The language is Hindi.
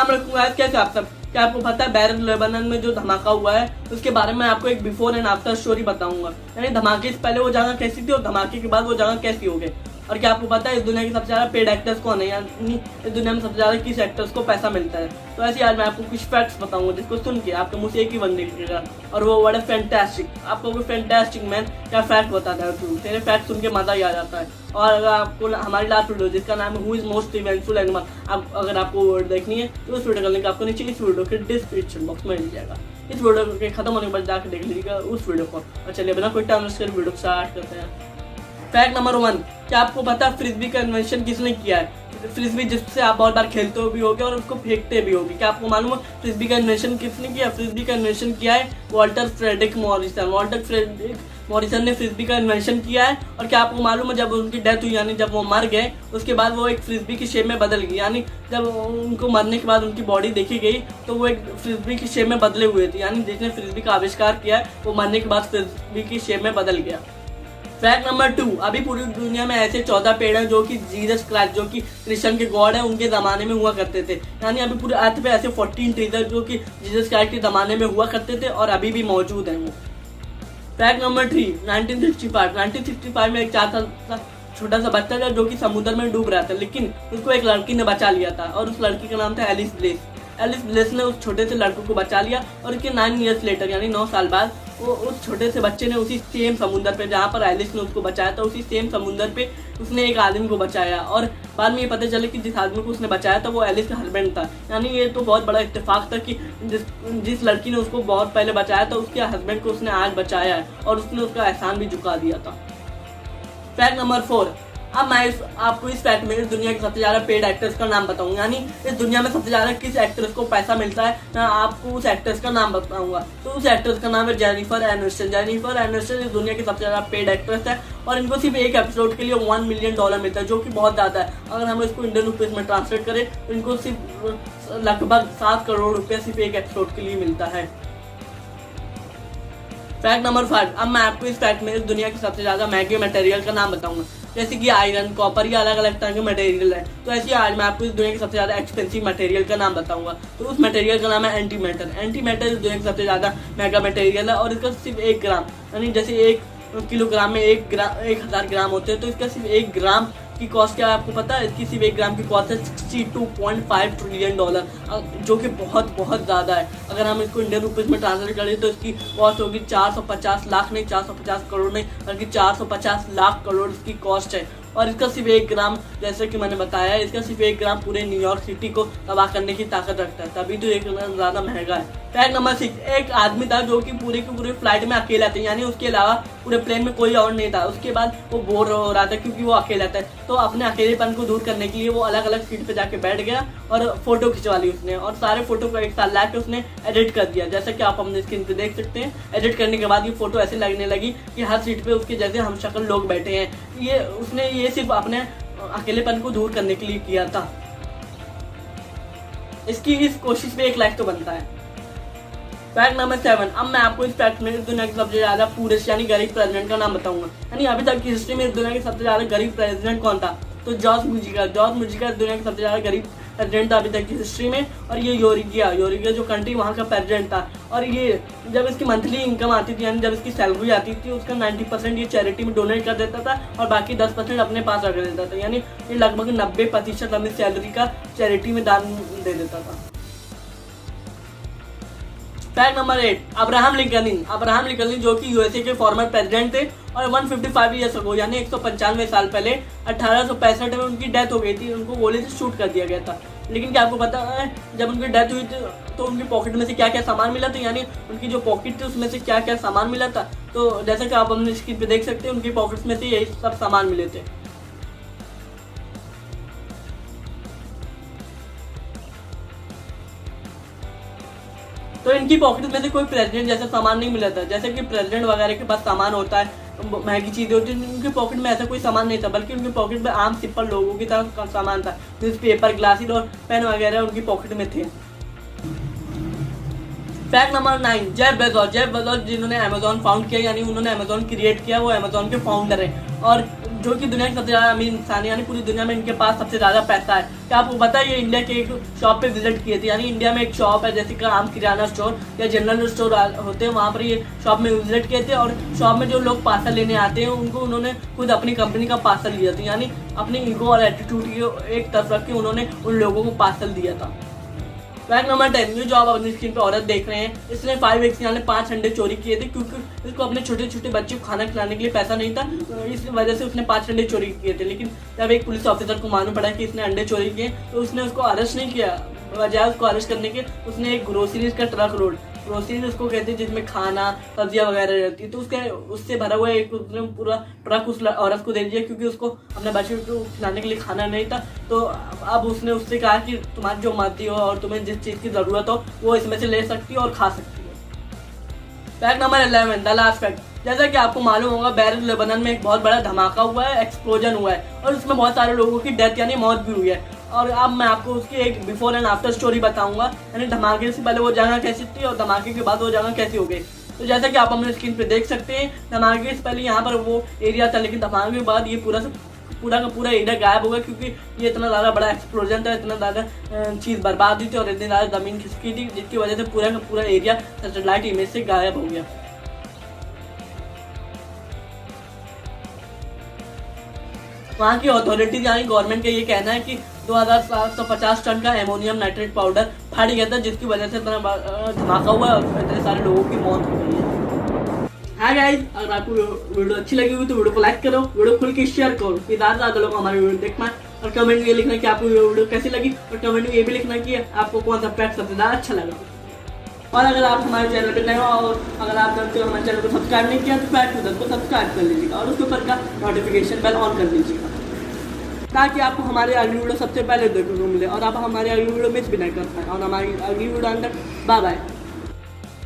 अस्सलाम वालेकुम गाइस, कैसे आप सब। क्या आपको पता है बैरन लेबनान में जो धमाका हुआ है उसके बारे में आपको एक बिफोर एंड आफ्टर स्टोरी बताऊंगा। यानी धमाके से पहले वो जगह कैसी थी और धमाके के बाद वो जगह कैसी हो गई। और क्या आपको पता है इस दुनिया के सबसे ज्यादा पेड एक्टर्स कौन है, यानी इस दुनिया में सबसे ज्यादा किस एक्टर्स को पैसा मिलता है। तो ऐसे आज मैं आपको कुछ फैक्ट्स बताऊंगा जिसको सुन के आपके मुंह से एक ही बंद निकलेगा और वो वर्ड है फैंटास्टिक। आपको कोई फैंटास्टिक मैन क्या फैक्ट बताता है, तू तेरे फैक्ट सुन के मजा ही आ जाता है। और अगर आपको हमारी लास्ट वीडियो जिसका नाम है who is most eventful animal, अगर आपको वर्ड देखनी है तो उस वीडियो का लिंक आपको नीचे इस वीडियो के डिस्क्रिप्शन बॉक्स में मिल जाएगा। इस वीडियो के खत्म होने के बाद जाकर देख लीजिएगा उस वीडियो को। और चलिए बिना कोई टाइम वेस्ट कर वीडियो स्टार्ट करते हैं। फैक्ट नंबर 1, क्या आपको पता है फ्रिस्बी का इन्वेंशन किसने किया है। फ्रिस्बी जिससे आप बहुत बार खेलते भी होगे और उसको फेंकते भी होगे। क्या आपको मालूम है फ्रिस्बी का इन्वेंशन किसने किया। फ्रिस्बी का इन्वेंशन किया है Walter Frederick Morrison. Walter Frederick Morrison ने फ्रिस्बी का इन्वेंशन किया है। और क्या आपको मालूम है जब उनकी डेथ हुई यानी जब वो मर गए उसके बाद वो एक फ्रिस्बी की शेप में बदल गई। यानी जब उनको मरने के बाद उनकी बॉडी देखी गई तो वो एक फ्रिस्बी की शेप में बदले हुए थे। यानी जिसने फ्रिस्बी का आविष्कार किया है वो मरने के बाद फ्रिस्बी की शेप में बदल गया। फैक्ट नंबर 2, अभी पूरी दुनिया में ऐसे 14 पेड़ हैं जो कि जीसस क्राइस्ट जो कि क्रिश्चियन के गॉड है उनके ज़माने में हुआ करते थे। यानी अभी पूरे अर्थ पे ऐसे 14 ट्रीज है जो कि जीसस क्राइस्ट के ज़माने में हुआ करते थे और अभी भी मौजूद हैं वो। फैक्ट नंबर 3, 1965 में एक 4 साल का छोटा सा बच्चा था जो कि समुद्र में डूब रहा था, लेकिन उसको एक लड़की ने बचा लिया था और उस लड़की का नाम था एलिस ब्लेस। एलिस ब्लेस ने उस छोटे से लड़के को बचा लिया और उसके 9 ईयर्स लेटर यानी 9 साल बाद वो उस छोटे से बच्चे ने उसी सेम समुद्र पे जहाँ पर एलिस ने उसको बचाया था उसी सेम समुद्र पे उसने एक आदमी को बचाया। और बाद में ये पता चला कि जिस आदमी को उसने बचाया था वो एलिस का हस्बैंड था। यानी ये तो बहुत बड़ा इत्तेफाक था कि जिस लड़की ने उसको बहुत पहले बचाया था उसके हस्बैंड को उसने आज बचाया है और उसने उसका एहसान भी झुका दिया था। फैक्ट नंबर 4, अब मैं आपको इस फैक्ट में इस दुनिया के सबसे ज्यादा पेड एक्टर्स का नाम बताऊंगा। यानी इस दुनिया में सबसे ज्यादा किस एक्ट्रेस को पैसा मिलता है मैं आपको उस एक्ट्रेस का नाम बताऊंगा। तो उस एक्ट्रेस का नाम है जेनिफर एनिस्टन। जेनिफर एनिस्टन इस दुनिया की सबसे ज्यादा पेड एक्ट्रेस है और इनको सिर्फ एक एपिसोड के लिए $1 मिलियन मिलता है जो कि बहुत ज्यादा है। अगर हम इसको इंडियन रुपीज में ट्रांसलेट करें तो इनको सिर्फ लगभग 7 करोड़ रुपया सिर्फ एक एपिसोड के लिए मिलता है। फैक्ट नंबर 5, अब मैं आपको इस फैक्ट में इस दुनिया के सबसे ज्यादा महंगे मटेरियल का नाम बताऊंगा। जैसे कि आयरन, कॉपर, ये अलग अलग तरह के मटेरियल है। तो ऐसे आज मैं आपको इस दुनिया के सबसे ज्यादा एक्सपेंसिव मटेरियल का नाम बताऊंगा। तो उस मटेरियल का नाम है एंटी मैटर। एंटी मैटर इस दुनिया के सबसे ज्यादा महंगा मटेरियल है और इसका सिर्फ 1 ग्राम यानी जैसे 1 किलोग्राम में 1000 ग्राम होते हैं तो इसका सिर्फ 1 ग्राम की कॉस्ट क्या है आपको पता है। इसकी सिर्फ 1 ग्राम की कॉस्ट है $62.5 ट्रिलियन जो कि बहुत बहुत ज़्यादा है। अगर हम इसको इंडियन रुपीज में ट्रांसलेट करें तो इसकी कॉस्ट होगी 450 लाख नहीं 450 करोड़ नहीं बल्कि 450 लाख करोड़ इसकी कॉस्ट है। और इसका सिर्फ 1 ग्राम जैसे कि मैंने बताया इसका सिर्फ 1 ग्राम पूरे न्यूयॉर्क सिटी को तबाह करने की ताकत रखता है, तभी तो 1 ग्राम ज़्यादा महंगा है। फैक्ट नंबर 6, एक आदमी था जो कि पूरे के पूरे फ्लाइट में अकेला था। यानी उसके अलावा पूरे प्लेन में कोई और नहीं था। उसके बाद वो बोर हो रहा था क्योंकि वो अकेला था। तो अपने अकेलेपन को दूर करने के लिए वो अलग अलग सीट पे जाके बैठ गया और फोटो खिंचवा ली उसने और सारे फोटो को एक साथ ला के उसने एडिट कर दिया। जैसा कि आप अपने स्क्रीन पे देख सकते हैं। एडिट करने के बाद ये फोटो ऐसे लगने लगी कि हर सीट पे उसके जैसे हम शक्ल लोग बैठे हैं। उसने ये सिर्फ अपने अकेलेपन को दूर करने के लिए किया था। इसकी इस कोशिश में 1 लाइक तो बनता है। फैक्ट नंबर 7, अब मैं आपको इस फैक्ट में इस दुनिया के सबसे ज्यादा पूरेस्ट यानी गरीब प्रेसिडेंट का नाम बताऊंगा। यानी अभी तक की हिस्ट्री में इस दुनिया के सबसे ज्यादा गरीब प्रेसिडेंट कौन था। तो जॉर्ज मुजिका इस दुनिया के सबसे ज्यादा गरीब प्रेसिडेंट था अभी तक की हिस्ट्री में। और ये योरिगिया जो कंट्री वहाँ का प्रेसिडेंट था। और ये जब इसकी मंथली इनकम आती थी यानी जब इसकी सैलरी आती थी उसका 90% ये चैरिटी में डोनेट कर देता था और बाकी 10% अपने पास रख देता था। यानी ये लगभग 90% अपनी सैलरी का चैरिटी में दान दे देता था। फैक्ट नंबर 8, अब्राहम लिंकन जो कि यूएसए के फॉर्मर प्रेसिडेंट थे और 155 ईयर्स अगो यानी 195 साल पहले 1865 में उनकी डेथ हो गई थी। उनको गोली से शूट कर दिया गया था। लेकिन क्या आपको पता है जब उनकी डेथ हुई थी तो उनकी पॉकेट में से क्या क्या सामान मिला था। यानी उनकी जो पॉकेट थी उसमें से क्या क्या सामान मिला था। तो जैसा कि आप अपने स्क्रीन पे देख सकते हैं उनकी पॉकेट में से यही सब सामान मिले थे। तो इनकी पॉकेट में से कोई प्रेसिडेंट जैसा सामान नहीं मिला था। जैसे कि प्रेसिडेंट वगैरह के पास सामान होता है, महंगी चीजें होती है, उनकी पॉकेट में ऐसा कोई सामान नहीं था बल्कि उनकी पॉकेट में आम सिंपल लोगों की तरह सामान था। न्यूज़पेपर, ग्लासेस और पेन वगैरह उनकी पॉकेट में थे। फैक्ट नंबर 9, जेफ बेजोस जिन्होंने अमेजोन फाउंड किया यानी उन्होंने अमेजोन क्रिएट किया, वो अमेजोन के फाउंडर हैं। और जो कि दुनिया की सबसे ज़्यादा अमीर इंसान है, यानी पूरी दुनिया में इनके पास सबसे ज़्यादा पैसा है। क्या आपको पता है ये इंडिया के एक शॉप पे विजिट किए थे, यानी इंडिया में एक शॉप है जैसे कि आम किराना स्टोर या जनरल स्टोर होते हैं, वहाँ पर ये शॉप में विजिट किए थे। और शॉप में जो लोग पार्सल लेने आते हैं उनको उन्होंने खुद अपनी कंपनी का पार्सल लिया था, यानी अपनी ईगो और एटीट्यूड को एक तरफ रख के उन्होंने उन लोगों को पार्सल दिया था। फैक्ट नंबर 10, जो आप अपनी स्क्रीन पे औरत देख रहे हैं, इसने 5 यानी 5 अंडे चोरी किए थे, क्योंकि इसको अपने छोटे छोटे बच्चे को खाना खिलाने के लिए पैसा नहीं था, तो इस वजह से उसने 5 अंडे चोरी किए थे। लेकिन जब एक पुलिस ऑफिसर को मालूम पड़ा कि इसने अंडे चोरी किए तो उसने उसको अरेस्ट नहीं किया, बजाय उसको अरेस्ट करने के उसने एक ग्रोसरीज का ट्रक रोड, ग्रोसरीज उसको कहते हैं जिसमें खाना सब्जियां वगैरह रहती है, तो उससे भरा हुआ एक उसने पूरा ट्रक उस औरत को दे दिया, क्योंकि उसको अपने बच्चे को खिलाने के लिए खाना नहीं था। तो अब उसने उससे कहा कि तुम्हारी जो मर्जी हो और तुम्हें जिस चीज़ की ज़रूरत हो वो इसमें से ले सकती हो और खा सकती हो। Fact number 11, the last fact. जैसा कि आपको मालूम होगा, बैरूत लेबनान में एक बहुत बड़ा धमाका हुआ है, एक्सप्लोजन हुआ है और उसमें बहुत सारे लोगों की डेथ यानी मौत भी हुई है। और अब मैं आपको उसकी एक बिफोर एंड आफ्टर स्टोरी बताऊंगा, यानी धमाके से पहले वो जगह कैसी थी और धमाके के बाद वो जगह कैसी हो गई। तो जैसा कि आप अपने स्क्रीन पे देख सकते हैं, धमाके से पहले यहाँ पर वो एरिया था, लेकिन धमाके के बाद ये पूरा का पूरा एरिया गायब हो गया, क्योंकि ये इतना ज़्यादा बड़ा एक्सप्लोजन था, इतना ज़्यादा चीज़ बर्बाद हुई थी और इतनी ज़्यादा ज़मीन खिसकी थी, जिसकी वजह से पूरा का पूरा एरिया सैटेलाइट इमेज से गायब हो गया। वहाँ की अथॉरिटीज यानी गवर्नमेंट का ये कहना है कि 2750 टन का एमोनियम नाइट्रेट पाउडर फट गया था, जिसकी वजह से इतना धमाका हुआ और इतने सारे लोगों की मौत हो गई है। हाँ गाइस, अगर आपको वीडियो अच्छी लगी हुई तो वीडियो को लाइक करो, वीडियो खुल के शेयर करो कि ज़्यादा लोग हमारे वीडियो देख पाएं, और कमेंट में ये लिखना कि आपको वीडियो कैसी लगी, और कमेंट में ये भी लिखना कि आपको कौन सा फैक्ट सबसे ज़्यादा अच्छा लगा। और अगर आप हमारे चैनल पर नए हो और अगर आप जानते हो हमारे चैनल को सब्सक्राइब नहीं किया तो फैक्ट टू दैट को सब्सक्राइब कर लीजिएगा और उसके ऊपर का नोटिफिकेशन बेल ऑन कर लीजिएगा, ताकि आपको हमारे अगली वीडियो सबसे पहले देखने को मिले और आप हमारी अगली वीडियो मिस भी नहीं कर पाए। और हमारी अगली वीडियो अंदर बाय बाय।